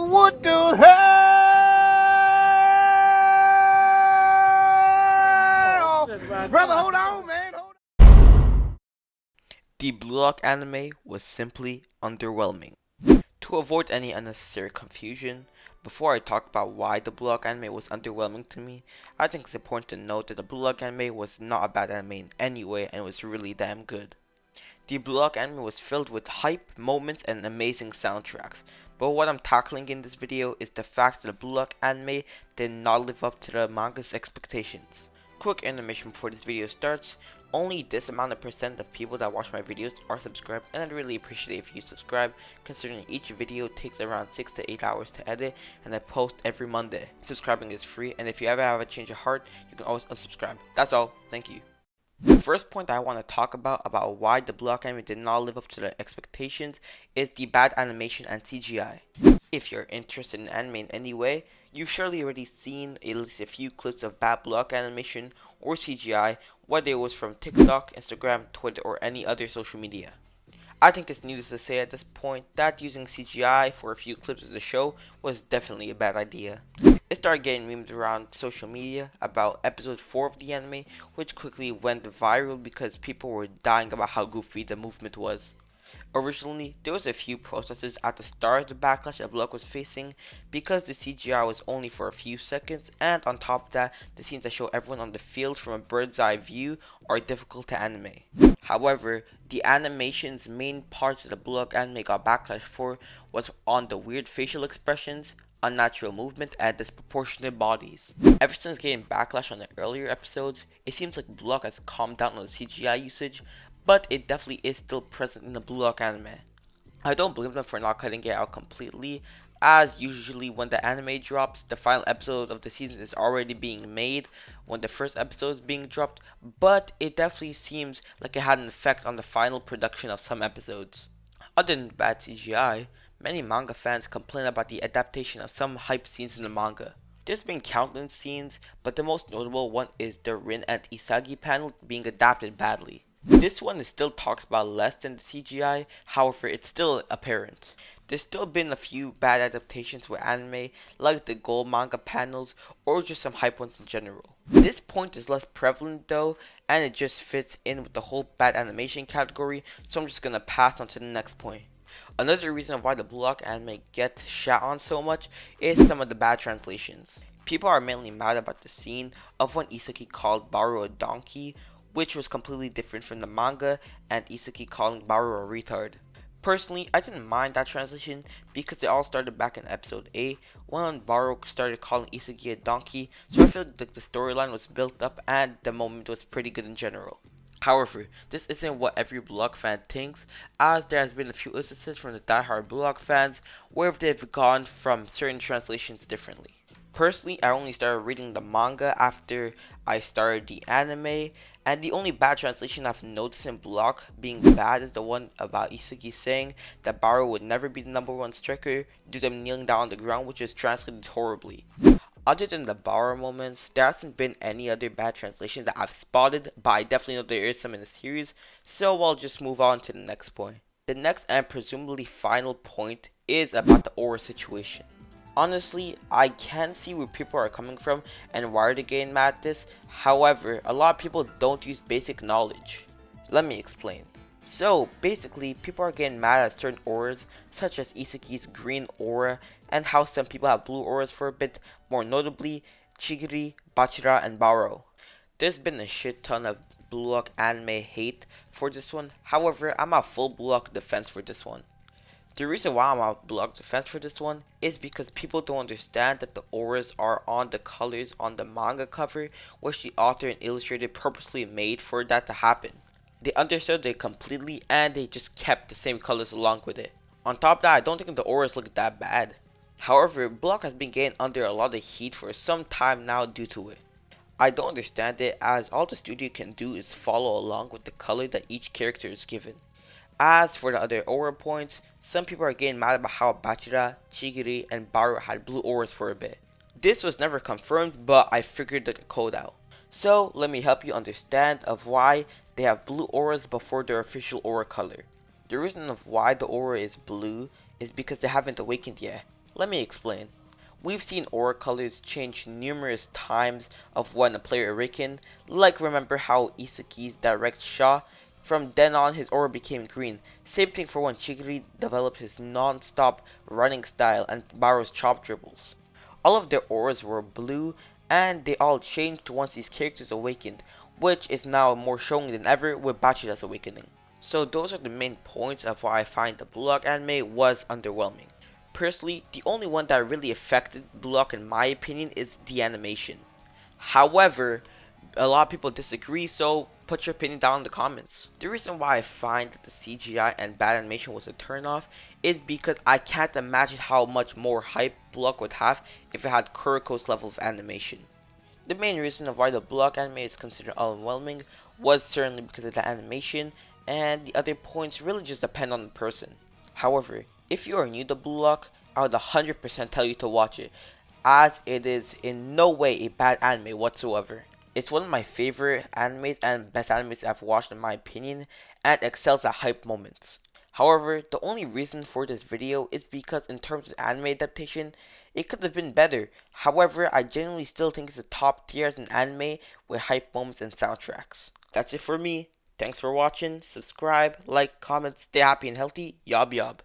What the hell? Brother, hold on, man. The Bluelock anime was simply underwhelming. To avoid any unnecessary confusion, before I talk about why the Bluelock anime was underwhelming to me, I think it's important to note that the Bluelock anime was not a bad anime in any way and was really damn good. The Bluelock anime was filled with hype, moments, and amazing soundtracks, but what I'm tackling in this video is the fact that the Bluelock anime did not live up to the manga's expectations. Quick animation before this video starts. Only this amount of percent of people that watch my videos are subscribed, and I'd really appreciate it if you subscribe, considering each video takes around 6 to 8 hours to edit and I post every Monday. Subscribing is free, and if you ever have a change of heart, you can always unsubscribe. That's all. Thank you. The first point I want to talk about why the Bluelock anime did not live up to the expectations is the bad animation and CGI. If you're interested in anime in any way, you've surely already seen at least a few clips of bad Bluelock animation or CGI, whether it was from TikTok, Instagram, Twitter, or any other social media. I think it's needless to say at this point that using CGI for a few clips of the show was definitely a bad idea. It started getting memes around social media about episode 4 of the anime, which quickly went viral because people were dying about how goofy the movement was. Originally, there was a few protesters at the start of the backlash that Bluelock was facing because the CGI was only for a few seconds, and on top of that, the scenes that show everyone on the field from a bird's eye view are difficult to animate. However, the animation's main parts that the Bluelock anime got backlash for was on the weird facial expressions, unnatural movement, and disproportionate bodies. Ever since getting backlash on the earlier episodes, it seems like Bluelock has calmed down on the CGI usage, but it definitely is still present in the Bluelock anime. I don't blame them for not cutting it out completely, as usually when the anime drops, the final episode of the season is already being made when the first episode is being dropped, but it definitely seems like it had an effect on the final production of some episodes. Other than bad CGI, many manga fans complain about the adaptation of some hype scenes in the manga. There's been countless scenes, but the most notable one is the Rin and Isagi panel being adapted badly. This one is still talked about less than the CGI, however it's still apparent. There's still been a few bad adaptations with anime, like the Gold manga panels, or just some hype ones in general. This point is less prevalent though, and it just fits in with the whole bad animation category, so I'm just gonna pass on to the next point. Another reason why the Bluelock anime gets shat on so much is some of the bad translations. People are mainly mad about the scene of when Isagi called Baru a donkey, which was completely different from the manga, and Isagi calling Baru a retard. Personally, I didn't mind that translation because it all started back in episode 8 when Baru started calling Isagi a donkey, so I feel like the storyline was built up and the moment was pretty good in general. However, this isn't what every Bluelock fan thinks, as there has been a few instances from the diehard Bluelock fans where they've gone from certain translations differently. Personally, I only started reading the manga after I started the anime, and the only bad translation I've noticed in Bluelock being bad is the one about Isagi saying that Baru would never be the #1 striker due to him kneeling down on the ground, which is translated horribly. Other than the Baru moments, there hasn't been any other bad translation that I've spotted, but I definitely know there is some in the series, so I'll just move on to the next point. The next and presumably final point is about the Aura situation. Honestly, I can see where people are coming from and why they're getting mad at this. However, a lot of people don't use basic knowledge. Let me explain. So basically, people are getting mad at certain auras such as Isagi's green aura and how some people have blue auras for a bit, more notably Chigiri, Bachira, and Baro. There's been a shit ton of Bluelock anime hate for this one, however I'm a full Bluelock defense for this one. The reason why I'm out Bluelock defense for this one is because people don't understand that the auras are on the colors on the manga cover, which the author and illustrator purposely made for that to happen. They understood it completely and they just kept the same colors along with it. On top of that, I don't think the auras look that bad. However, Bluelock has been getting under a lot of heat for some time now due to it. I don't understand it, as all the studio can do is follow along with the color that each character is given. As for the other aura points, some people are getting mad about how Bachira, Chigiri, and Baru had blue auras for a bit. This was never confirmed, but I figured the code out. So let me help you understand of why they have blue auras before their official aura color. The reason of why the aura is blue is because they haven't awakened yet. Let me explain. We've seen aura colors change numerous times of when a player awakened, like remember how Isagi's direct shot, from then on his aura became green. Same thing for when Chigiri developed his non-stop running style and Baro's chop dribbles. All of their auras were blue and they all changed once these characters awakened, which is now more showing than ever with Bachira's awakening. So those are the main points of why I find the Bluelock anime was underwhelming. Personally, the only one that really affected Bluelock in my opinion is the animation. However, a lot of people disagree, so put your opinion down in the comments. The reason why I find that the CGI and bad animation was a turnoff is because I can't imagine how much more hype Bluelock would have if it had Kuroko's level of animation. The main reason of why the Bluelock anime is considered underwhelming was certainly because of the animation, and the other points really just depend on the person. However, if you are new to Bluelock, I would 100% tell you to watch it, as it is in no way a bad anime whatsoever. It's one of my favorite animes and best animes I've watched in my opinion, and excels at hype moments. However, the only reason for this video is because in terms of anime adaptation, it could have been better. However, I genuinely still think it's a top tier as an anime with hype moments and soundtracks. That's it for me. Thanks for watching. Subscribe, like, comment, stay happy and healthy. Yob yob.